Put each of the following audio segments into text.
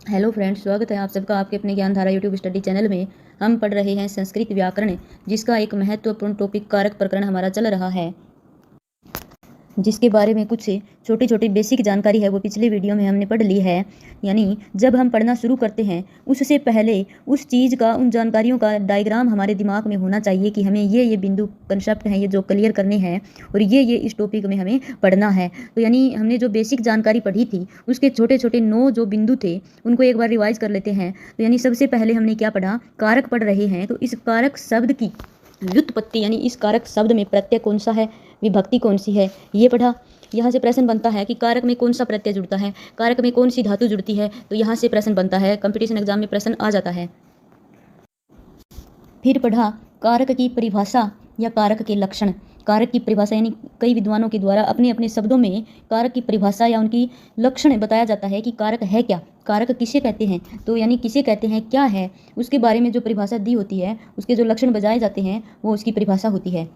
Hello friends, स्वागत है आप सबका आपके अपने ज्ञानधारा यूट्यूब स्टडी चैनल में। हम पढ़ रहे हैं संस्कृत व्याकरण, जिसका एक महत्वपूर्ण टॉपिक कारक प्रकरण हमारा चल रहा है, जिसके बारे में कुछ छोटी छोटी बेसिक जानकारी है वो पिछले वीडियो में हमने पढ़ ली है। यानी जब हम पढ़ना शुरू करते हैं उससे पहले उस चीज़ का, उन जानकारियों का डायग्राम हमारे दिमाग में होना चाहिए कि हमें ये बिंदु कंसेप्ट हैं ये जो क्लियर करने हैं और ये इस टॉपिक में हमें पढ़ना है। तो यानी हमने जो बेसिक जानकारी पढ़ी थी उसके छोटे छोटे 9 जो बिंदु थे उनको एक बार रिवाइज कर लेते हैं। तो यानी सबसे पहले हमने क्या पढ़ा, कारक पढ़ रहे हैं। तो इस कारक शब्द की व्युत्पत्ति, यानी इस कारक शब्द में प्रत्यय कौन सा है, विभक्ति कौन सी है, ये पढ़ा। यहाँ से प्रश्न बनता है कि कारक में कौन सा प्रत्यय जुड़ता है, कारक में कौन सी धातु जुड़ती है। तो यहाँ से प्रश्न बनता है, कंपटीशन एग्जाम में प्रश्न आ जाता है। फिर पढ़ा कारक की परिभाषा या कारक के लक्षण। कारक की परिभाषा यानी कई विद्वानों के द्वारा अपने अपने शब्दों में कारक की परिभाषा या उनकी लक्षण बताया जाता है कि कारक है क्या, कारक किसे कहते हैं। तो यानी किसे कहते हैं, क्या है, उसके बारे में जो परिभाषा दी होती है, उसके जो लक्षण बजाए जाते हैं वो उसकी परिभाषा होती है।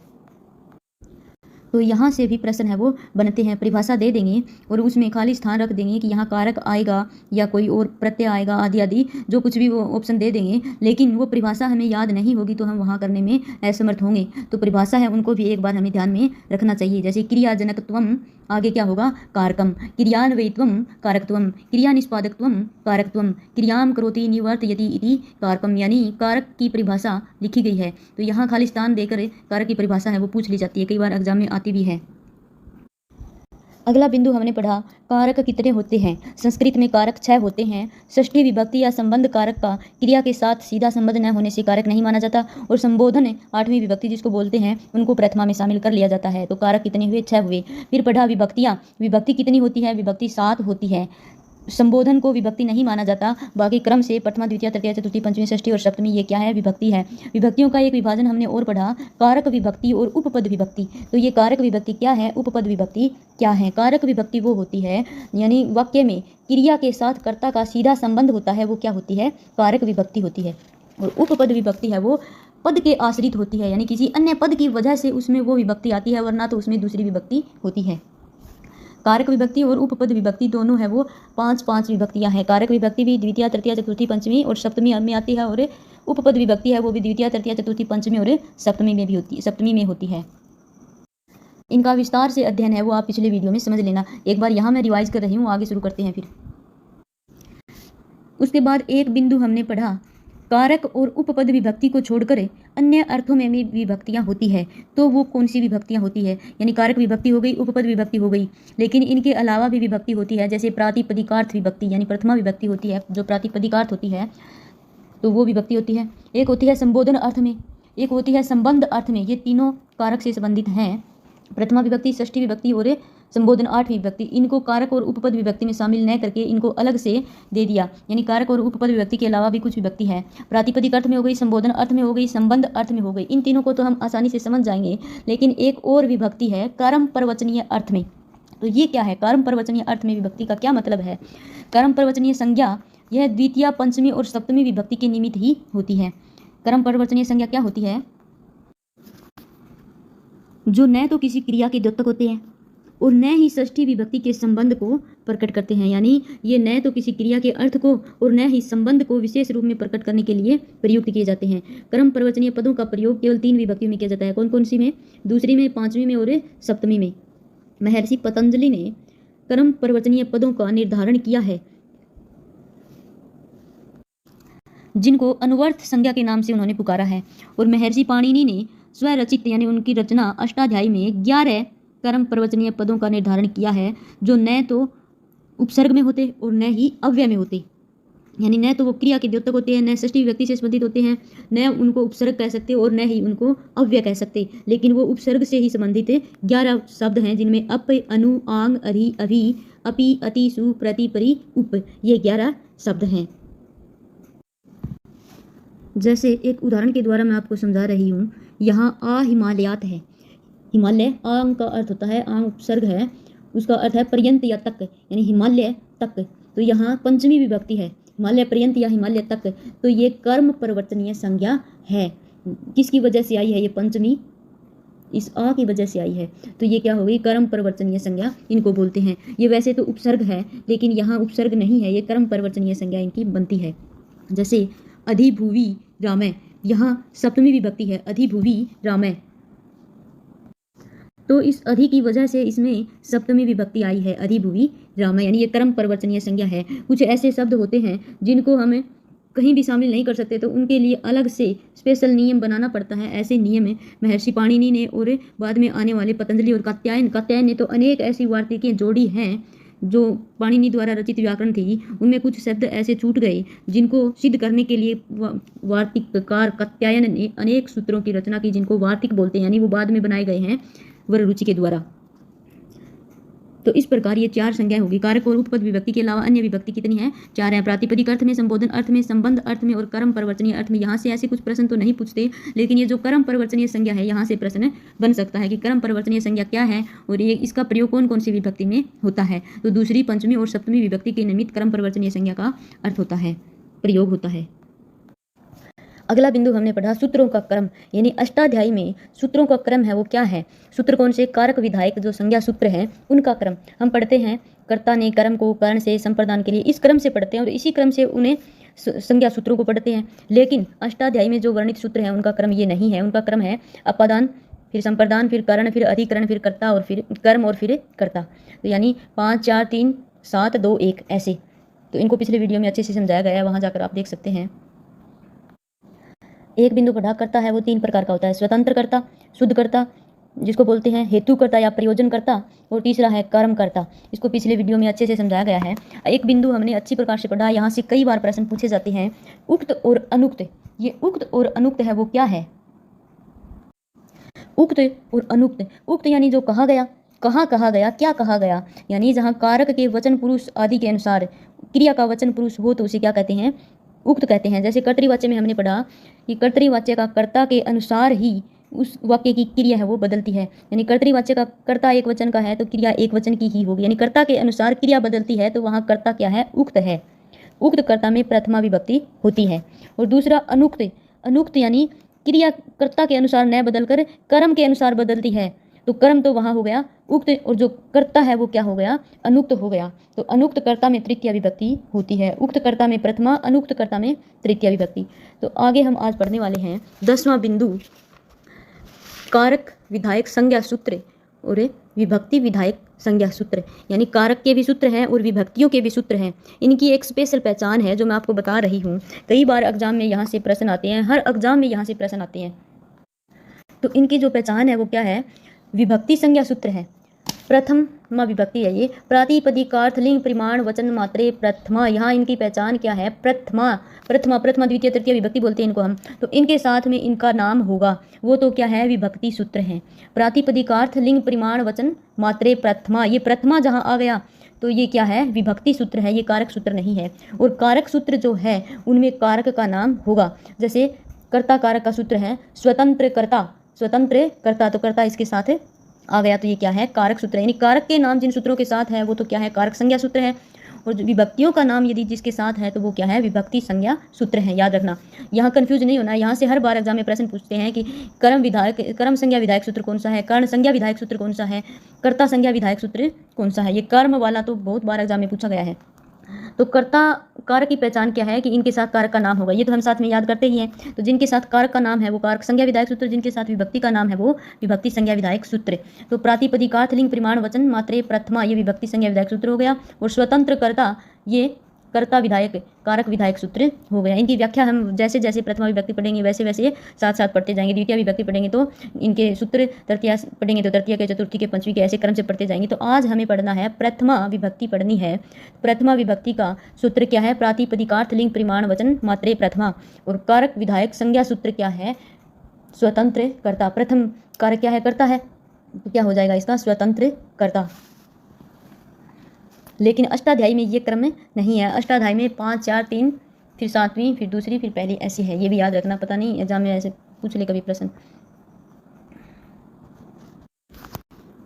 तो यहाँ से भी प्रश्न है वो बनते हैं, परिभाषा दे देंगे और उसमें खाली स्थान रख देंगे कि यहाँ कारक आएगा या कोई और प्रत्यय आएगा आदि आदि, जो कुछ भी वो ऑप्शन दे देंगे। लेकिन वो परिभाषा हमें याद नहीं होगी तो हम वहाँ करने में असमर्थ होंगे। तो परिभाषा है उनको भी एक बार हमें ध्यान में रखना चाहिए। जैसे क्रियाजनकत्वम, आगे क्या होगा, कारकम, क्रियान्वयित्वम कारकत्वम, क्रिया निष्पादकत्वम कारकत्वम, क्रियाम करोति निवर्तयति इति कारकम। यानी कारक की परिभाषा लिखी गई है। तो यहाँ खाली स्थान देकर कारक की परिभाषा है वो पूछ ली जाती है, कई बार एग्जाम में आती भी है। अगला बिंदु हमने पढ़ा कारक कितने होते हैं। संस्कृत में कारक 6 होते हैं। षष्ठी विभक्ति या संबंध कारक का क्रिया के साथ सीधा संबंध न होने से कारक नहीं माना जाता और संबोधन 8वीं विभक्ति जिसको बोलते हैं उनको प्रथमा में शामिल कर लिया जाता है। तो कारक कितने हुए, 6 हुए। फिर पढ़ा विभक्तियाँ, विभक्ति कितनी होती है, विभक्ति 7 होती है। संबोधन को विभक्ति नहीं माना जाता, बाकी क्रम से प्रथमा द्वितीय तृतीय चतुर्थी पंचमी षष्ठी और सप्तमी ये क्या है, विभक्ति है। विभक्तियों का एक विभाजन हमने और पढ़ा, कारक विभक्ति और उपपद विभक्ति। तो ये कारक विभक्ति क्या है, उपपद विभक्ति क्या है। कारक विभक्ति वो होती है यानी वाक्य में क्रिया के साथ कर्ता का सीधा संबंध होता है, वो क्या होती है, कारक विभक्ति होती है। और उपपद विभक्ति है वो पद के आश्रित होती है, यानी किसी अन्य पद की वजह से उसमें वो विभक्ति आती है, वरना तो उसमें दूसरी विभक्ति होती है। कारक विभक्ति और उपपद विभक्ति दोनों है वो 5 विभक्तियां हैं। कारक विभक्ति भी द्वितीय तृतीय चतुर्थी पंचमी और सप्तमी में आती है, और उपपद विभक्ति है वो भी द्वितीय तृतीय चतुर्थी पंचमी और सप्तमी में भी होती है, सप्तमी में होती है। इनका विस्तार से अध्ययन है वो आप पिछले वीडियो में समझ लेना। एक बार यहाँ मैं रिवाइज कर रही हूँ, आगे शुरू करते हैं। फिर उसके बाद एक बिंदु हमने पढ़ा, कारक और उपपद विभक्ति को छोड़कर अन्य अर्थों में भी विभक्तियां होती है। तो वो कौन सी विभक्तियां होती है, यानी कारक विभक्ति हो गई, उपपद विभक्ति हो गई, लेकिन इनके अलावा भी विभक्ति होती है। जैसे प्रातिपदिकार्थ विभक्ति, यानी प्रथमा विभक्ति होती है जो प्रातिपदिकार्थ होती है, तो वो विभक्ति होती है। एक होती है संबोधन अर्थ में, एक होती है संबंध अर्थ में। ये तीनों कारक से संबंधित हैं, प्रथमा विभक्ति, षष्ठी विभक्ति और संबोधन 8वीं विभक्ति। इनको कारक और उपपद विभक्ति में शामिल न करके इनको अलग से दे दिया, यानी कारक और उपपद विभक्ति के अलावा भी कुछ विभक्ति है। प्रातिपदिक अर्थ में हो गई, संबोधन अर्थ में हो गई, संबंध अर्थ में हो गई। इन तीनों को तो हम आसानी से समझ जाएंगे, लेकिन एक और विभक्ति है कर्म प्रवचनीय अर्थ में। तो ये क्या है, कर्म प्रवचनीय अर्थ में विभक्ति का क्या मतलब है। कर्म प्रवचनीय संज्ञा यह द्वितीय पंचमी और सप्तमी विभक्ति के निमित्त ही होती है। कर्म प्रवचनीय संज्ञा क्या होती है, जो न तो किसी क्रिया के द्योतक होते हैं और न ही षष्ठी विभक्ति के संबंध को प्रकट करते हैं। यानी ये न तो किसी क्रिया के अर्थ को और न ही संबंध को विशेष रूप में प्रकट करने के लिए प्रयुक्त किए जाते हैं। कर्म प्रवचनीय पदों का प्रयोग केवल 3 विभक्तियों में किया जाता है। कौन कौन सी में, दूसरी में, 5वीं में और सप्तमी में। महर्षि पतंजलि ने कर्म प्रवचनीय पदों का निर्धारण किया है, जिनको अनुवर्त संज्ञा के नाम से उन्होंने पुकारा है। और महर्षि पाणिनि ने स्वरचित यानी उनकी रचना अष्टाध्यायी में 11 कर्म प्रवचनीय पदों का निर्धारण किया है, जो न तो उपसर्ग में होते और न ही अव्यय में होते। यानी न तो वो क्रिया के द्योतक होते हैं, न षष्ठी विभक्ति से संबंधित होते हैं, न उनको उपसर्ग कह सकते और न ही उनको अव्यय कह सकते, लेकिन वो उपसर्ग से ही संबंधित 11 शब्द हैं, जिनमें अप, अनु, आंग, अरि, अभि, अपि, अति, सु, प्रति, परि, उप, ये 11 शब्द हैं। जैसे एक उदाहरण के द्वारा मैं आपको समझा रही हूँ, यहाँ आ हिमालयात है। हिमालय, आंग का अर्थ होता है, आंग उपसर्ग है, उसका अर्थ है पर्यंत या तक, यानी हिमालय तक। तो यहाँ पंचमी विभक्ति है, हिमालय पर्यंत या हिमालय तक। तो ये कर्म प्रवचनीय संज्ञा है। किसकी वजह से आई है ये पंचमी, इस आ की वजह से आई है। तो ये क्या हो गई, कर्म परिवर्तनीय संज्ञा इनको बोलते हैं। ये वैसे तो उपसर्ग है, लेकिन यहाँ उपसर्ग नहीं है, ये कर्म परिवर्तनीय संज्ञा इनकी बनती है। जैसे अधिभुवि रामय, यहाँ सप्तमी विभक्ति है, अधिभुवि रामय, तो इस अधि की वजह से इसमें सप्तमी विभक्ति आई है, अधिभुवि रामय, यानी ये कर्म परिवर्तनीय संज्ञा है। कुछ ऐसे शब्द होते हैं जिनको हमें कहीं भी शामिल नहीं कर सकते, तो उनके लिए अलग से स्पेशल नियम बनाना पड़ता है। ऐसे नियम महर्षि पाणिनि ने और बाद में आने वाले पतंजलि और कात्यायन ने तो अनेक ऐसी वार्तिकें जोड़ी हैं जो पाणिनि द्वारा रचित व्याकरण थी, उनमें कुछ शब्द ऐसे छूट गए जिनको सिद्ध करने के लिए वार्तिककार कात्यायन ने अनेक सूत्रों की रचना की, जिनको वार्तिक बोलते हैं, यानी वो बाद में बनाए गए हैं वररुचि के द्वारा। तो इस प्रकार ये 4 संज्ञाएं होगी। कारक और उपपद विभक्ति के अलावा अन्य विभक्ति कितनी है? 4 है। प्रातिपदिक अर्थ में, संबोधन अर्थ में, संबंध अर्थ में और कर्म परिवर्तनीय अर्थ में। यहाँ से ऐसे कुछ प्रश्न तो नहीं पूछते, लेकिन ये जो कर्म परिवर्तनीय संज्ञा है, यहाँ से प्रश्न बन सकता है कि कर्म परिवर्तनीय संज्ञा क्या है और ये इसका प्रयोग कौन कौन सी विभक्ति में होता है। तो दूसरी, पंचमी और सप्तमी विभक्ति के निमित्त कर्म परिवर्तनीय संज्ञा का अर्थ होता है, प्रयोग होता है। अगला बिंदु हमने पढ़ा सूत्रों का क्रम, यानी अष्टाध्यायी में सूत्रों का क्रम है वो क्या है। सूत्र कौन से? कारक विधायक जो संज्ञा सूत्र है उनका क्रम। हम पढ़ते हैं कर्ता ने कर्म को कारण से संप्रदान के लिए, इस क्रम से पढ़ते हैं और इसी क्रम से उन्हें संज्ञा सूत्रों को पढ़ते हैं। लेकिन अष्टाध्यायी में जो वर्णित सूत्र है उनका क्रम ये नहीं है, उनका क्रम है अपादान, फिर संप्रदान, फिर करण, फिर अधिकरण, फिर कर्ता और फिर कर्म और फिर कर्ता। तो यानी 5 4 3 7 2 1 ऐसे। तो इनको पिछले वीडियो में अच्छे से समझाया गया है, वहाँ जाकर आप देख सकते हैं। एक बिंदु पढ़ा, कर्ता है वो 3 प्रकार का होता है। स्वतंत्र कर्ता, शुद्ध कर्ता जिसको बोलते हैं हेतु कर्ता या प्रयोजन कर्ता, और तीसरा है कर्म कर्ता। इसको पिछले वीडियो में अच्छे से समझाया गया है। एक बिंदु हमने अच्छी प्रकार से पढ़ा, यहाँ से कई बार प्रश्न पूछे जाते हैं। उक्त और अनुक्त, ये उक्त और अनुक्त है वो क्या है? उक्त और अनुक्त, उक्त यानी जो कहा गया, कहाँ कहा गया, क्या कहा गया, यानी जहाँ कारक के वचन पुरुष आदि के अनुसार क्रिया का वचन पुरुष हो तो उसे क्या कहते हैं? उक्त कहते हैं। जैसे कर्तृवाच्य में हमने पढ़ा कि कर्तृवाच्य का कर्ता के अनुसार ही उस वाक्य की क्रिया है वो बदलती है, यानी कर्तृवाच्य का कर्ता एक वचन का है तो क्रिया एक वचन की ही होगी, यानी कर्ता के अनुसार क्रिया बदलती है तो वहाँ कर्ता क्या है? उक्त है। उक्त कर्ता में प्रथमा विभक्ति होती है। और दूसरा अनुक्त, अनुक्त यानी क्रिया कर्ता के अनुसार न बदलकर कर्म के अनुसार बदलती है, तो कर्म तो वहाँ हो गया उक्त, और जो कर्ता है वो क्या हो गया? अनुक्त हो गया। तो अनुक्त कर्ता में तृतीया विभक्ति होती है, उक्त कर्ता में प्रथमा, अनुक्त कर्ता में तृतीया विभक्ति। तो आगे हम आज पढ़ने वाले हैं 10वां बिंदु, कारक विधायक संज्ञा सूत्र और विभक्ति विधायक संज्ञा सूत्र, यानी कारक के भी सूत्र हैं और विभक्तियों के भी सूत्र हैं। इनकी एक स्पेशल पहचान है जो मैं आपको बता रही हूँ। कई बार एग्जाम में यहाँ से प्रश्न आते हैं, हर एग्जाम में यहाँ से प्रश्न आते हैं। तो इनकी जो पहचान है वो क्या है? विभक्ति संज्ञा सूत्र है। प्रथमा विभक्ति है ये, प्रातिपदिकार्थ लिंग परिमाण वचन मात्रे प्रथमा। यहाँ इनकी पहचान क्या है? प्रथमा, प्रथमा, प्रथमा द्वितीय तृतीय विभक्ति बोलते हैं इनको हम। तो इनके साथ में इनका नाम होगा वो तो क्या है? विभक्ति सूत्र है। प्रातिपदिकार्थ लिंग परिमाण वचन मात्रे प्रथमा, ये प्रथमा जहाँ आ गया तो ये क्या है? विभक्ति सूत्र है, ये कारक सूत्र नहीं है। और कारक सूत्र जो है उनमें कारक का नाम होगा। जैसे कर्ता कारक का सूत्र है स्वतंत्र कर्ता, स्वतंत्र कर्ता, तो कर्ता इसके साथ आ गया तो ये क्या है? कारक सूत्र है। यानी कारक के नाम जिन सूत्रों के साथ है वो तो क्या है? कारक संज्ञा सूत्र है। और जो विभक्तियों का नाम यदि जिसके साथ है तो वो क्या है? विभक्ति संज्ञा सूत्र है। याद रखना, यहाँ कंफ्यूज नहीं होना। यहाँ से हर बार एग्जाम में प्रश्न पूछते हैं कि कर्म संज्ञा विधायक सूत्र कौन सा है, कर्ण संज्ञा विधायक सूत्र कौन सा है, कर्ता संज्ञा विधायक सूत्र कौन सा है। ये कर्म वाला तो बहुत बार एग्जाम में पूछा गया है। तो कर्ता कारक की पहचान क्या है? कि इनके साथ कारक का नाम होगा, ये तो हम साथ में याद करते ही हैं। तो जिनके साथ कारक का नाम है वो कारक संज्ञा विधायक सूत्र, जिनके साथ विभक्ति का नाम है वो विभक्ति संज्ञा विधायक सूत्र। तो प्रातिपदिकार्थ लिंग परिमाण वचन मात्रे प्रथमा, ये विभक्ति संज्ञा विधायक सूत्र हो गया। और स्वतंत्र कर्ता, ये कर्ता विधायक कारक विधायक सूत्र हो गया। इनकी व्याख्या हम जैसे जैसे प्रथमा विभक्ति पढ़ेंगे वैसे वैसे साथ साथ पढ़ते जाएंगे। द्वितीय विभक्ति पढ़ेंगे तो इनके सूत्र, तृतीया पढ़ेंगे तो तृतीय के, चतुर्थी के, पंचमी के, ऐसे क्रम से पढ़ते जाएंगे। तो आज हमें पढ़ना है प्रथमा विभक्ति पढ़नी है। प्रथमा विभक्ति का सूत्र क्या है? प्रातिपदिकार्थ लिंग परिमाण वचन मात्रे प्रथमा। और कारक विधायक संज्ञा सूत्र क्या है? स्वतंत्र कर्ता। प्रथम कारक क्या है? कर्ता है, तो क्या हो जाएगा इसका? स्वतंत्र कर्ता। लेकिन अष्टाध्यायी में ये क्रम नहीं है। अष्टाध्यायी में 5 4 3 फिर 7वीं, फिर दूसरी, फिर पहली, ऐसी है। ये भी याद रखना, पता नहीं एग्जाम में ऐसे पूछ ले कभी प्रश्न।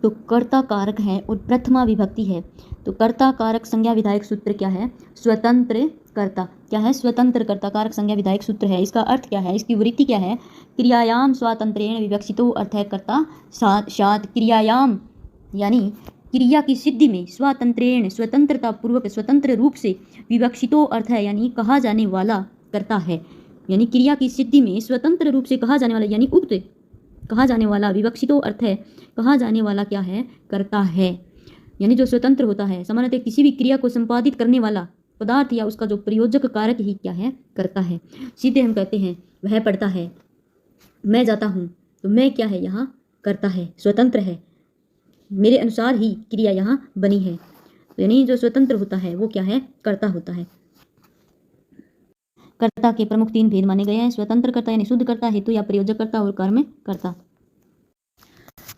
तो कर्ता कारक है और प्रथमा विभक्ति है। तो कर्ता कारक संज्ञा विधायक सूत्र क्या है? स्वतंत्र कर्ता क्या है? स्वतंत्र कर्ता कारक संज्ञा विधायक सूत्र है। इसका अर्थ क्या है? इसकी वृत्ति क्या है? क्रियायाम स्वातंत्रेण विवक्षितो अर्थ है कर्ता शात। क्रियायाम यानी क्रिया की सिद्धि में स्वातंत्रेण स्वतंत्रता पूर्वक स्वतंत्र रूप से विवक्षितो अर्थ है यानी कहा जाने वाला कर्ता है। यानी क्रिया की सिद्धि में स्वतंत्र रूप से कहा जाने वाला यानी उक्त कहा जाने वाला, विवक्षितो अर्थ है कहा जाने वाला क्या है? कर्ता है। यानी जो स्वतंत्र होता है, सामान्यतः किसी भी क्रिया को संपादित करने वाला पदार्थ या उसका जो प्रयोजक कारक ही क्या है? कर्ता है। सीधे हम कहते हैं वह पढ़ता है, मैं जाता हूँ, तो मैं क्या है? यहाँ कर्ता है, स्वतंत्र है, मेरे अनुसार ही क्रिया यहाँ बनी है। तो यानी जो स्वतंत्र होता है वो क्या है? कर्ता होता है। कर्ता के प्रमुख 3 भेद माने गए हैं, स्वतंत्र कर्ता यानी शुद्ध कर्ता, हेतु या प्रयोजक कर्ता और कर्म कर्ता।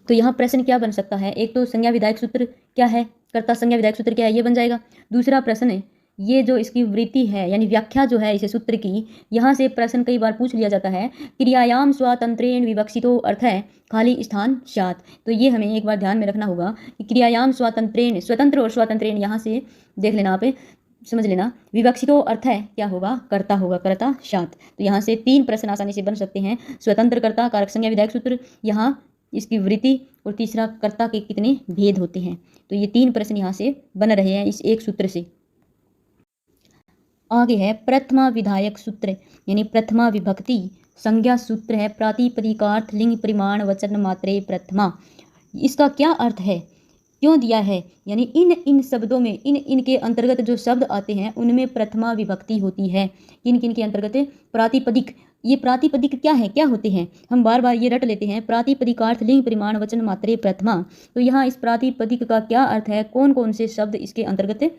तो यहाँ प्रश्न क्या बन सकता है? एक तो संज्ञा विधायक सूत्र क्या है? कर्ता संज्ञा विधायक सूत्र क्या है? ये बन जाएगा। दूसरा प्रश्न है ये जो इसकी वृत्ति है यानी व्याख्या जो है इसे सूत्र की, यहाँ से प्रश्न कई बार पूछ लिया जाता है, क्रियायाम स्वातंत्रेण विवक्षितो अर्थ है खाली स्थान शात। तो ये हमें एक बार ध्यान में रखना होगा कि क्रियायाम स्वातंत्रेण, स्वतंत्र और स्वातंत्रेण यहाँ से देख लेना, आप समझ लेना। विवक्षितो अर्थ है क्या होगा? कर्ता होगा, कर्ता शात। तो यहाँ से 3 प्रश्न आसानी से बन सकते हैं। स्वतंत्र कर्ता कारक संज्ञा विधायक सूत्र, यहाँ इसकी वृत्ति, और तीसरा कर्ता के कितने भेद होते हैं। तो ये 3 प्रश्न यहाँ से बन रहे हैं इस एक सूत्र से। आगे है प्रथमा विधायक सूत्र यानी प्रथमा विभक्ति संज्ञा सूत्र है। प्रातिपदिकार्थ लिंग परिमाण वचन मात्रे प्रथमा। इसका क्या अर्थ है, क्यों दिया है? यानी इन शब्दों में इनके अंतर्गत जो शब्द आते हैं उनमें प्रथमा विभक्ति होती है। किन के अंतर्गत? प्रातिपदिक। ये प्रातिपदिक क्या है, क्या होते हैं? हम बार बार ये रट लेते हैं, प्रातिपदिकार्थ लिंग परिमाण वचन मात्रे प्रथमा। तो यहाँ इस प्रातिपदिक का क्या अर्थ है, कौन कौन से शब्द इसके अंतर्गत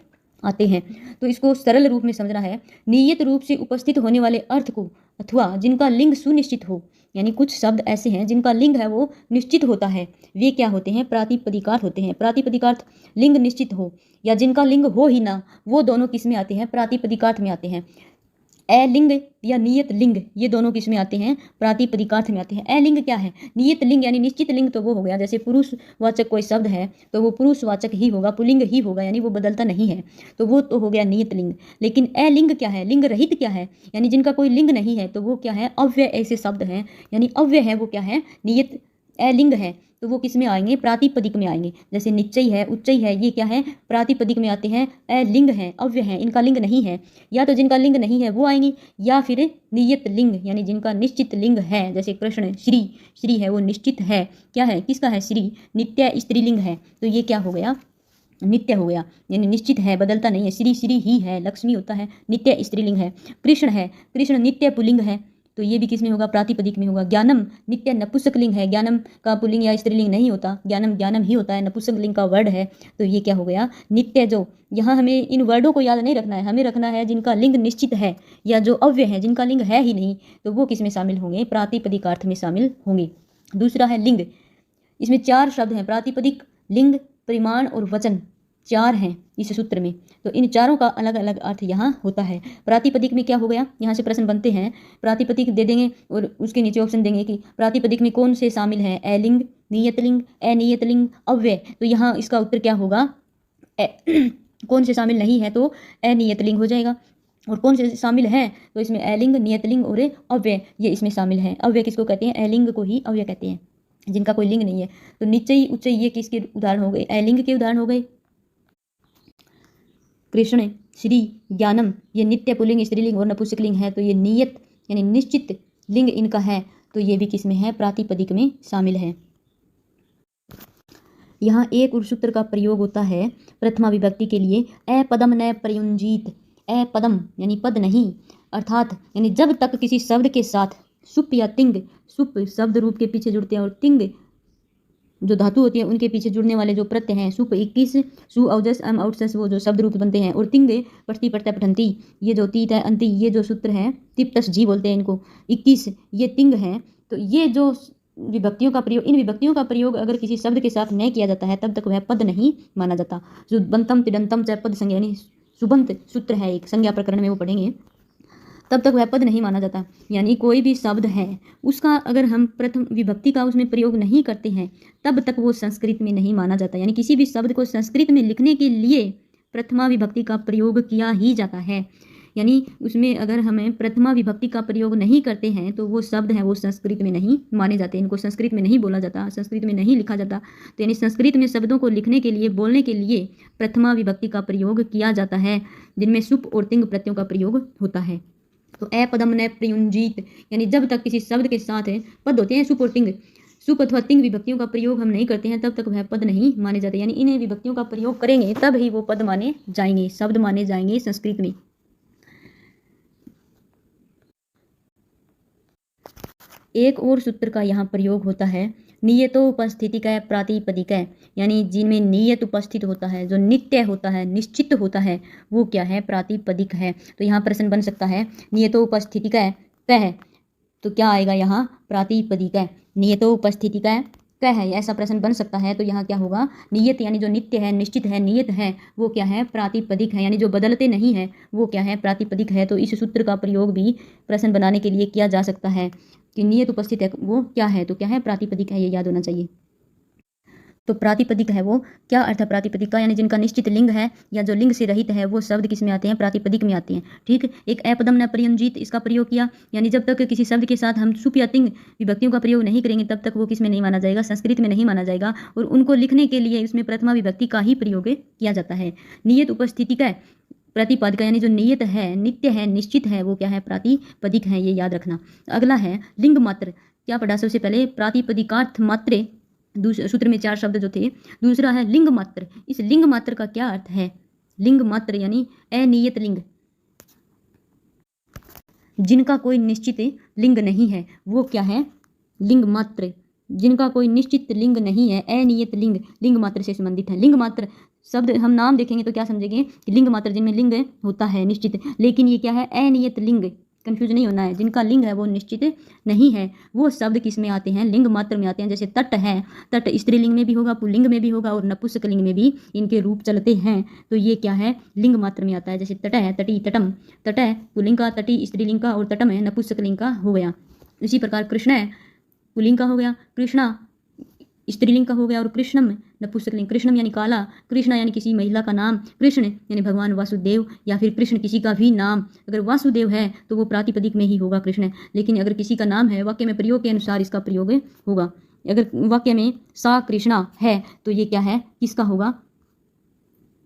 आते हैं? तो इसको सरल रूप में समझना है, नियत रूप से उपस्थित होने वाले अर्थ को अथवा जिनका लिंग सुनिश्चित हो। यानी कुछ शब्द ऐसे हैं जिनका लिंग है वो निश्चित होता है, वे क्या होते हैं? प्रातिपदिकार्थ होते हैं। प्रातिपदिकार्थ लिंग निश्चित हो या जिनका लिंग हो ही ना, वो दोनों किस में आते हैं? प्रातिपदिकार्थ में आते हैं। अलिंग या नियत लिंग ये दोनों किस में आते हैं? प्रातिपदिकार्थ में आते हैं। अलिंग क्या है? नियत लिंग यानी निश्चित लिंग तो वो हो गया, जैसे पुरुषवाचक कोई शब्द है तो वो पुरुषवाचक ही होगा, पुल्लिंग ही होगा, यानी वो बदलता नहीं है, तो वो तो हो गया नियत लिंग। लेकिन अलिंग क्या है? लिंग रहित क्या है? यानी जिनका कोई लिंग नहीं है, तो वो क्या है? अव्यय ऐसे शब्द हैं, यानी अव्यय है वो क्या है? नियत अलिंग है, तो वो किस में आएंगे? प्रातिपदिक में आएंगे। जैसे निश्चय है, उच्चय है, ये क्या है? प्रातिपदिक में आते हैं, अलिंग है, अव्यय है, इनका लिंग नहीं है। या तो जिनका लिंग नहीं है वो आएंगे, या फिर नियत लिंग यानी जिनका निश्चित लिंग है, जैसे कृष्ण श्री है वो निश्चित है, क्या है? किसका है? श्री, नित्य स्त्रीलिंग है, तो ये क्या हो गया? नित्य हो गया, यानी निश्चित है, बदलता नहीं है। श्री ही है, लक्ष्मी होता है, नित्य स्त्रीलिंग है। कृष्ण है, कृष्ण नित्य पुल्लिंग है, तो ये भी किस में होगा? प्रातिपदिक में होगा। ज्ञानम नित्य नपुंसकलिंग है, ज्ञानम का पुल्लिंग या स्त्रीलिंग नहीं होता, ज्ञानम ही होता है, नपुंसकलिंग का वर्ड है, तो ये क्या हो गया? नित्य। जो यहाँ हमें इन वर्डों को याद नहीं रखना है, हमें रखना है जिनका लिंग निश्चित है या जो अव्यय है, जिनका लिंग है ही नहीं, तो वो किस में शामिल होंगे? प्रातिपदिकार्थ में शामिल होंगे। दूसरा है लिंग। इसमें 4 शब्द हैं, प्रातिपदिक, लिंग, परिमाण और वचन, 4 हैं इस सूत्र में। तो इन चारों का अलग अलग अर्थ यहाँ होता है। प्रातिपदिक में क्या हो गया? यहाँ से प्रश्न बनते हैं, प्रातिपदिक दे देंगे और उसके नीचे ऑप्शन देंगे कि प्रातिपदिक में कौन से शामिल हैं? अलिंग, नियतलिंग, अनियतलिंग, अव्यय। तो यहाँ इसका उत्तर क्या होगा? कौन से शामिल नहीं है तो अनियतलिंग हो जाएगा, और कौन से शामिल हैं तो इसमें अलिंग, नियतलिंग और अव्यय ये इसमें शामिल हैं। अव्यय किसको कहते हैं? अलिंग को ही अव्यय कहते हैं, जिनका कोई लिंग नहीं है। तो निश्चय, उच्चय ये किसके उदाहरण हो गए? अलिंग के उदाहरण हो गए। कृष्ण, श्री, ज्ञानम ये नित्य पुल्लिंग, स्त्रीलिंग और नपुंसकलिंग है, तो ये नियत यानी निश्चित लिंग इनका है, तो ये भी किस में है? प्रातिपदिक में शामिल है। यहाँ एक और सूत्र का प्रयोग होता है प्रथमा विभक्ति के लिए, अपदम न प्रयुंजीत। अपदम यानी पद नहीं, अर्थात यानी जब तक किसी शब्द के साथ सुप या तिंग, सुप शब्द रूप के पीछे जुड़ते हैं और तिंग जो धातु होती है उनके पीछे जुड़ने वाले जो प्रत्यय हैं, सुप 21, सु औजस अम औटस वो जो शब्द रूप बनते हैं, और तिंग पठती पठता पठंती ये जो तीत है अंति ये जो सूत्र है, तिप्तस जी बोलते हैं इनको, 21 ये तिंग है। तो ये जो विभक्तियों का प्रयोग, इन विभक्तियों का प्रयोग अगर किसी शब्द के साथ नहीं किया जाता है तब तक वह पद नहीं माना जाता। सुबंतम तिडंतम चाहे पद संज्ञा यानी सुबंत सूत्र है एक, संज्ञा प्रकरण में वो पढ़ेंगे, तब तक वह पद नहीं माना जाता। यानी कोई भी शब्द है उसका अगर हम प्रथम विभक्ति का उसमें प्रयोग नहीं करते हैं तब तक वो संस्कृत में नहीं माना जाता। यानी किसी भी शब्द को संस्कृत में लिखने के लिए प्रथमा विभक्ति का प्रयोग किया ही जाता है। यानी उसमें अगर हमें प्रथमा विभक्ति का प्रयोग नहीं करते हैं तो वो शब्द हैं वो संस्कृत में नहीं माने जाते, इनको संस्कृत में नहीं बोला जाता, संस्कृत में नहीं लिखा जाता। तो यानी संस्कृत में शब्दों को लिखने के लिए, बोलने के लिए प्रथमा विभक्ति का प्रयोग किया जाता है, जिनमें सुप और तिंग प्रत्ययों का प्रयोग होता है। तो ए पदम न प्रयुंजित, यानी जब तक किसी शब्द के साथ पद होते हैं सुप और तिंग, सुप अथवा तिंग विभक्तियों का प्रयोग हम नहीं करते हैं तब तक वह पद नहीं माने जाते। यानी इन विभक्तियों का प्रयोग करेंगे तब ही वो पद माने जाएंगे, शब्द माने जाएंगे संस्कृत में। एक और सूत्र का यहाँ प्रयोग होता है नियतोपस्थितिका प्रातिपदिका, यानी जिनमें नियत उपस्थित होता है, जो नित्य होता है, निश्चित होता है, वो क्या है? प्रातिपदिक है। तो यहाँ प्रश्न बन सकता है नियतोपस्थितिका कह, तो क्या आएगा यहाँ? प्रातिपदिका। नियतोपस्थितिका कह है, ऐसा प्रश्न बन सकता है। तो यहाँ क्या होगा? नियत यानी जो नित्य है, निश्चित है, नियत है, वो क्या है? प्रातिपदिक है, यानी जो बदलते नहीं है वो क्या है? प्रातिपदिक है। तो इस सूत्र का प्रयोग भी प्रश्न बनाने के लिए किया जा सकता है कि नियत उपस्थित है वो क्या है? तो क्या है? प्रातिपदिक है, ये याद होना चाहिए। तो प्रातिपदिक है वो क्या अर्थ है प्रातिपदिक का? यानी जिनका निश्चित लिंग है या जो लिंग से रहित है वो शब्द किस में आते हैं? प्रातिपदिक में आते हैं। ठीक। एक अपदम न प्रयुंजित, इसका प्रयोग किया, यानी जब तक किसी शब्द के साथ हम सुप या तिंग विभक्तियों का प्रयोग नहीं करेंगे तब तक वो किस में नहीं माना जाएगा? संस्कृत में नहीं माना जाएगा। और उनको लिखने के लिए उसमें प्रथमा विभक्ति का ही प्रयोग किया जाता है। नियत उपस्थिति का प्रतिपादिक, यानी जो नियत है, नित्य है, निश्चित है, वो क्या है? प्रातिपदिक है, ये याद रखना। अगला है लिंग मात्र। क्या पढ़ा? सबसे पहले प्रातिपदिकार्थ मात्रे, दूसरे सूत्र में 4 शब्द जो थे। दूसरा है लिंग मात्र। इस लिंग मात्र का क्या अर्थ है? लिंग मात्र यानी अनियत लिंग, जिनका कोई निश्चित लिंग नहीं है वो क्या है? लिंग मात्र। जिनका कोई निश्चित लिंग नहीं है, अनियत लिंग, लिंग मात्र से संबंधित है। लिंग मात्र शब्द हम नाम देखेंगे तो क्या समझेंगे? लिंग मात्र जिनमें लिंग होता है निश्चित, लेकिन ये क्या है? अनियत लिंग। कंफ्यूज नहीं होना है, जिनका लिंग है वो निश्चित नहीं है वो शब्द किस में आते हैं? लिंग मात्र में आते हैं। जैसे तट है, तट स्त्रीलिंग में भी होगा, पुल्लिंग में भी होगा और नपुंसकलिंग में भी इनके रूप चलते हैं। तो ये क्या है? लिंग मात्र में आता है। जैसे तट है, तटी, तटम, तट है पुल्लिंग का, तटी स्त्रीलिंग का और तटम है नपुंसकलिंग का हो गया। इसी प्रकार कृष्ण है पुल्लिंग का हो गया, कृष्णा स्त्रीलिंग का हो गया और कृष्णम नपुंसकलिंग। कृष्णम यानी काला, कृष्णा यानी किसी महिला का नाम, कृष्ण यानी भगवान वासुदेव या फिर कृष्ण किसी का भी नाम। अगर वासुदेव है तो वो प्रातिपदिक में ही होगा कृष्ण, लेकिन अगर किसी का नाम है वाक्य में प्रयोग के अनुसार इसका प्रयोग होगा। अगर वाक्य में सा कृष्णा है तो ये क्या है? किसका होगा?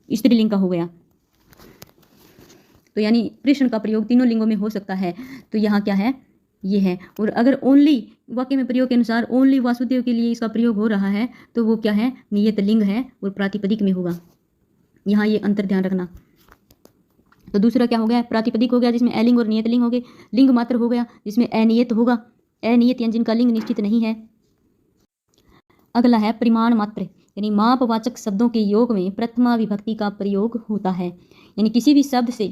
स्त्रीलिंग का हो गया। तो यानी कृष्ण का प्रयोग तीनों लिंगों में हो सकता है। तो यहाँ क्या है? ये है। और अगर ओनली वाक्य में प्रयोग के अनुसार ओनली वासुदेव के लिए इसका प्रयोग हो रहा है तो वो क्या है? नियत लिंग है और प्रातिपदिक में होगा। यहाँ ये अंतर ध्यान रखना। तो दूसरा क्या हो गया? प्रातिपदिक हो गया जिसमें अलिंग और नियत लिंग हो गए। लिंग मात्र हो गया जिसमें अनियत होगा, अनियत यानी जिनका लिंग निश्चित नहीं है। अगला है परिमाण मात्र, यानी मापवाचक शब्दों के योग में प्रथमा विभक्ति का प्रयोग होता है। यानी किसी भी शब्द से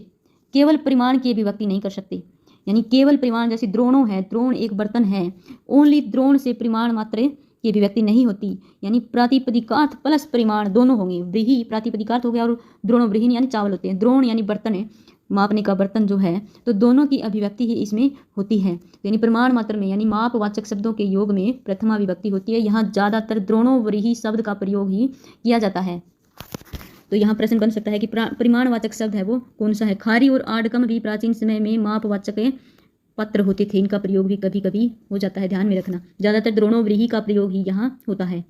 केवल परिमाण की विभक्ति नहीं कर सकते। यानी केवल परिमाण, जैसे द्रोणों है, द्रोण एक बर्तन है, ओनली द्रोण से परिमाण मात्र की अभिव्यक्ति नहीं होती। यानी प्रातिपदिकार्थ प्लस परिमाण दोनों होंगे। व्रीहि प्रातिपदिकार्थ हो गया और द्रोणों व्रीहि यानी चावल होते हैं। द्रोण यानी बर्तन है, मापने का बर्तन जो है, तो दोनों की अभिव्यक्ति ही इसमें होती है। यानी प्रमाण मात्र में यानी मापवाचक शब्दों के योग में प्रथमा विभक्ति होती है। यहाँ ज़्यादातर द्रोणों व्रीहि शब्द का प्रयोग ही किया जाता है। तो यहाँ प्रश्न बन सकता है कि परिमाणवाचक शब्द है वो कौन सा है? खारी और आडकम भी प्राचीन समय में मापवाचक पत्र होते थे, इनका प्रयोग भी कभी कभी हो जाता है, ध्यान में रखना। ज़्यादातर द्रोणों व्रीहि का प्रयोग ही यहाँ होता है।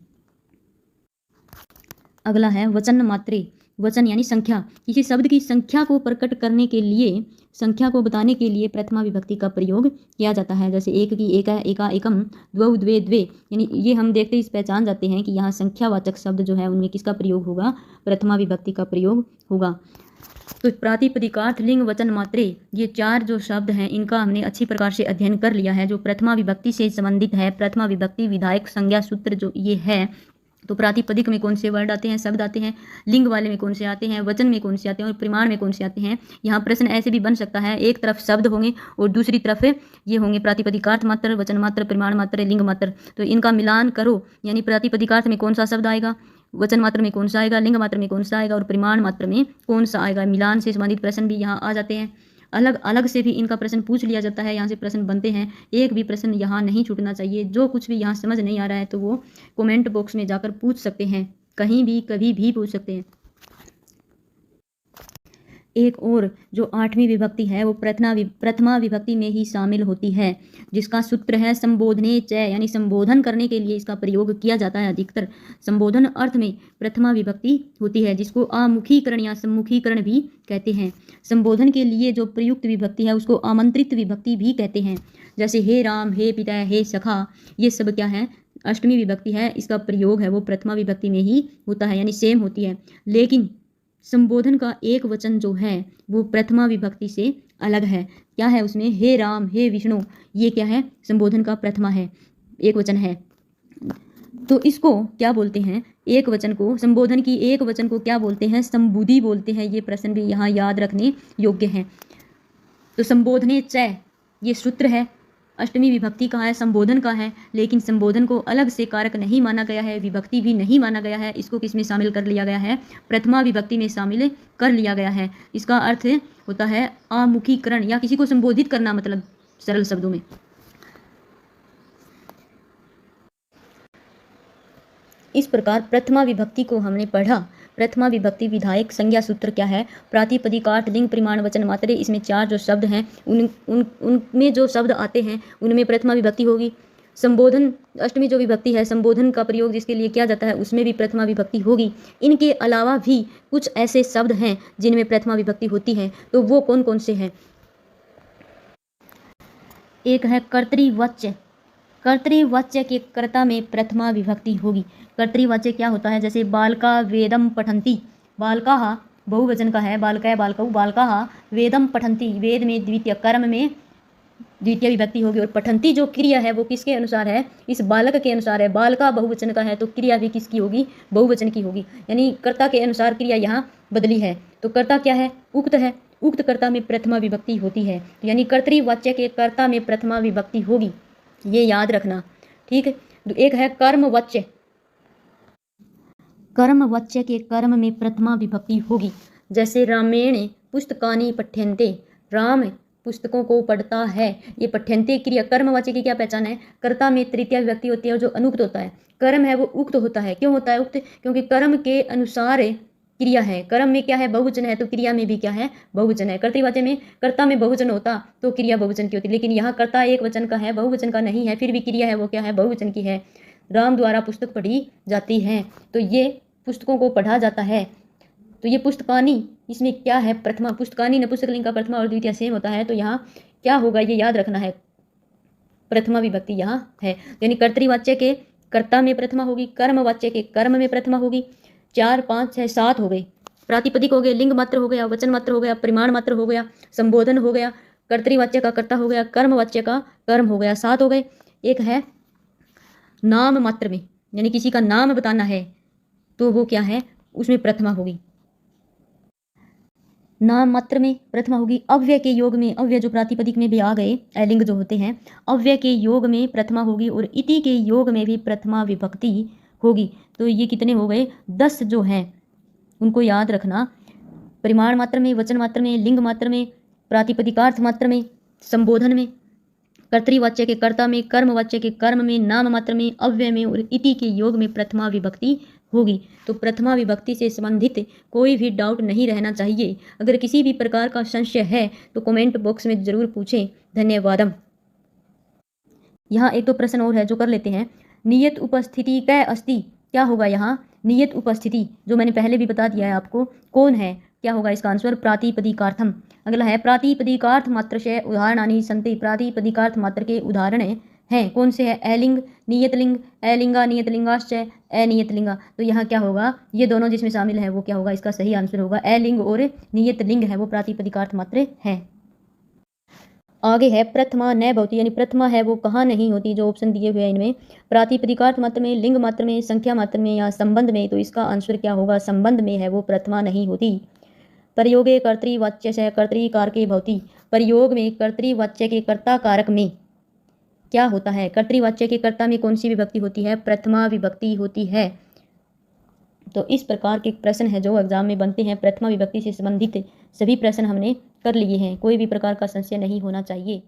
अगला है वचन मात्रे। वचन यानी संख्या। किसी शब्द की संख्या को प्रकट करने के लिए, संख्या को बताने के लिए प्रथमा विभक्ति का प्रयोग किया जाता है। जैसे एक की एका, एका एकम, द्वौ द्वे द्वे। यानी ये हम देखते ही पहचान जाते हैं कि यहाँ संख्यावाचक शब्द जो है उनमें किसका प्रयोग होगा? प्रथमा विभक्ति का प्रयोग होगा। तो प्रातिपदिकार्थ, लिंग, वचन मात्रे, ये 4 जो शब्द हैं इनका हमने अच्छी प्रकार से अध्ययन कर लिया है, जो प्रथमा विभक्ति से संबंधित है। प्रथमा विभक्ति विधायक संज्ञा सूत्र जो ये है, तो प्रातिपदिक में कौन से वर्ड आते हैं, शब्द आते हैं, लिंग वाले में कौन से आते हैं, वचन में कौन से आते हैं और परिमाण में कौन से आते हैं। यहाँ प्रश्न ऐसे भी बन सकता है, एक तरफ शब्द होंगे और दूसरी तरफ ये होंगे प्रातिपदिकार्थ मात्र, वचन मात्र, परिमाण मात्र, लिंग मात्र। तो इनका मिलान करो, यानी प्रातिपदिकार्थ में कौन सा शब्द आएगा, वचन मात्र में कौन सा आएगा, लिंग मात्र में कौन सा आएगा और परिमाण मात्र में कौन सा आएगा। मिलान से संबंधित प्रश्न भी यहाँ आ जाते हैं। अलग अलग से भी इनका प्रश्न पूछ लिया जाता है, यहाँ से प्रश्न बनते हैं। एक भी प्रश्न यहाँ नहीं छूटना चाहिए। जो कुछ भी यहाँ समझ नहीं आ रहा है तो वो कमेंट बॉक्स में जाकर पूछ सकते हैं, कहीं भी कभी भी पूछ सकते हैं। एक और जो आठवीं विभक्ति है वो प्रथमा विभक्ति में ही शामिल होती है, जिसका सूत्र है संबोधने च, यानी संबोधन करने के लिए इसका प्रयोग किया जाता है। अधिकतर संबोधन अर्थ में प्रथमा विभक्ति होती है, जिसको आमुखीकरण या सम्मुखीकरण भी कहते हैं। संबोधन के लिए जो प्रयुक्त विभक्ति है उसको आमंत्रित विभक्ति भी कहते हैं। जैसे हे राम, हे पिता, हे सखा, ये सब क्या है, अष्टमी विभक्ति है। इसका प्रयोग है वो प्रथमा विभक्ति में ही होता है, यानी सेम होती है। लेकिन संबोधन का एक वचन जो है वो प्रथमा विभक्ति से अलग है। क्या है उसमें, हे राम, हे विष्णु, ये क्या है, संबोधन का प्रथमा है, एक वचन है। तो इसको क्या बोलते हैं, एक वचन को, संबोधन की एक वचन को क्या बोलते हैं, संबुधि बोलते हैं। ये प्रश्न भी यहाँ याद रखने योग्य है। तो संबोधने च ये सूत्र है, अष्टमी विभक्ति का है, संबोधन का है, लेकिन संबोधन को अलग से कारक नहीं माना गया है, विभक्ति भी नहीं माना गया है। इसको किस में शामिल कर लिया गया है, प्रथमा विभक्ति में शामिल कर लिया गया है। इसका अर्थ होता है आमुखीकरण या किसी को संबोधित करना, मतलब सरल शब्दों में। इस प्रकार प्रथमा विभक्ति को हमने पढ़ा। प्रथमा विभक्ति विधायक संज्ञा सूत्र क्या है, प्रातिपदिकार्थ लिंग परिमाण वचन मात्रे, इसमें 4 जो शब्द हैं उनमें जो शब्द आते हैं उनमें प्रथमा विभक्ति होगी। संबोधन अष्टमी जो विभक्ति है, संबोधन का प्रयोग जिसके लिए किया जाता है उसमें भी प्रथमा विभक्ति होगी। इनके अलावा भी कुछ ऐसे शब्द हैं जिनमें प्रथमा विभक्ति होती है, तो वो कौन कौन से हैं। एक है कर्तृवाच्य। कर्तृवाच्य के कर्ता में प्रथमा विभक्ति होगी। कर्तृवाच्य क्या होता है, जैसे बालका वेदम पठन्ति, बालका बहुवचन का है, बालका बालकौ, बालका वेदम पठन्ति, वेद में द्वितीय, कर्म में द्वितीय विभक्ति होगी। और पठन्ति जो क्रिया है वो किसके अनुसार है, इस बालक के अनुसार है। बालका बहुवचन का है तो क्रिया भी किसकी होगी, बहुवचन की होगी, यानी कर्ता के अनुसार क्रिया यहाँ बदली है। तो कर्ता क्या है, उक्त है, उक्त कर्ता में प्रथमा विभक्ति होती है, यानी कर्तृवाच्य के कर्ता में प्रथमा विभक्ति होगी, ये याद रखना, ठीक है। एक है कर्मवाच्य। कर्मवाच्य के कर्म में प्रथमा विभक्ति होगी, जैसे रामेण पुस्तकानि पठ्यन्ते, राम पुस्तकों को पढ़ता है। ये पठ्यन्ते क्रिया, कर्मवाच्य की क्या पहचान है, कर्ता में तृतीय विभक्ति होती है और जो अनुक्त होता है। कर्म है वो उक्त होता है, क्यों होता है उक्त, क्योंकि कर्म के अनुसार क्रिया है। कर्म में क्या है, बहुवचन है, तो क्रिया में भी क्या है, बहुवचन है। कर्तृवाच्य में कर्ता में बहुवचन होता तो क्रिया बहुवचन की होती, लेकिन यहाँ कर्ता एक वचन का है, बहुवचन का नहीं है, फिर भी क्रिया है वो क्या है, बहुवचन की है। राम द्वारा पुस्तक पढ़ी जाती है, तो ये पुस्तकों को पढ़ा जाता है। तो ये पुस्तकानी, इसमें क्या है, प्रथमा, पुस्तकानी नपुंसकलिंग का प्रथमा और द्वितीय सेम होता है, तो यहाँ क्या होगा ये याद रखना है, प्रथमा विभक्ति यहाँ है। यानी कर्तृवाच्य के कर्ता में प्रथमा होगी, कर्मवाच्य के कर्म में प्रथमा होगी। 4 5 6 7 हो गए, प्रातिपदिक हो गए, लिंग मात्र हो गया, वचन मात्र हो गया, परिमाण मात्र हो गया, संबोधन हो गया, कर्तृवाच्य का कर्ता हो गया, कर्मवाच्य का कर्म हो गया, 7 हो गए। एक है नाम मात्र में, यानी किसी का नाम बताना है तो वो क्या है, उसमें प्रथमा होगी, नाम मात्र में प्रथमा होगी। अव्यय के योग में, अव्यय जो प्रातिपदिक में भी आ गए, अलिंग जो होते हैं, अव्यय के योग में प्रथमा होगी और इति के योग में भी प्रथमा विभक्ति होगी। तो ये कितने हो गए, 10 जो हैं उनको याद रखना। परिमाण मात्र में, वचन मात्र में, लिंग मात्र में, प्रातिपदिकार्थ मात्र में, संबोधन में, कर्तृवाच्य के कर्ता में, कर्मवाच्य के कर्म में, नाम मात्र में, अव्यय में और इति के योग में प्रथमा विभक्ति होगी। तो प्रथमा विभक्ति से संबंधित कोई भी डाउट नहीं रहना चाहिए। अगर किसी भी प्रकार का संशय है तो कमेंट बॉक्स में जरूर पूछें। धन्यवादम। यहाँ एक दो प्रश्न और है जो कर लेते हैं। नियत उपस्थिति कै अस्ति, क्या होगा यहाँ, नियत उपस्थिति जो मैंने पहले भी बता दिया है आपको, कौन है, क्या होगा इसका आंसर, प्रातिपदिकार्थम। अगला है प्रातिपदिकार्थ मात्र से उदाहरणानि सन्ति, प्रातिपदिकार्थ मात्र के उदाहरण हैं, कौन से हैं, अलिंग, नियतलिंग, अलिंगा, नियतलिंगाश्च, अनियतलिंगा। तो यहाँ क्या होगा, ये दोनों जिसमें शामिल है वो क्या होगा, इसका सही आंसर होगा अलिंग और नियतलिंग है वो प्रातिपदिकार्थ मात्र है। आगे है प्रथमा न भवति, यानी प्रथमा है वो कहाँ नहीं होती, जो ऑप्शन दिए हुए हैं इनमें, प्रातिपदिकार्थ मात्र में, लिंग मात्र में, संख्या मात्र में या संबंध में। तो इसका आंसर क्या होगा, संबंध में है वो प्रथमा नहीं होती। प्रयोगे कर्तृवाच्य से कर्तृकार के भवति, प्रयोग में कर्तृवाच्य के कर्ता कारक में क्या होता है, कर्तृवाच्य के कर्ता में कौन सी विभक्ति होती है, प्रथमा विभक्ति होती है। तो इस प्रकार के प्रश्न है जो एग्जाम में बनते हैं, प्रथमा विभक्ति से संबंधित सभी प्रश्न हमने कर लिए हैं, कोई भी प्रकार का संशय नहीं होना चाहिए।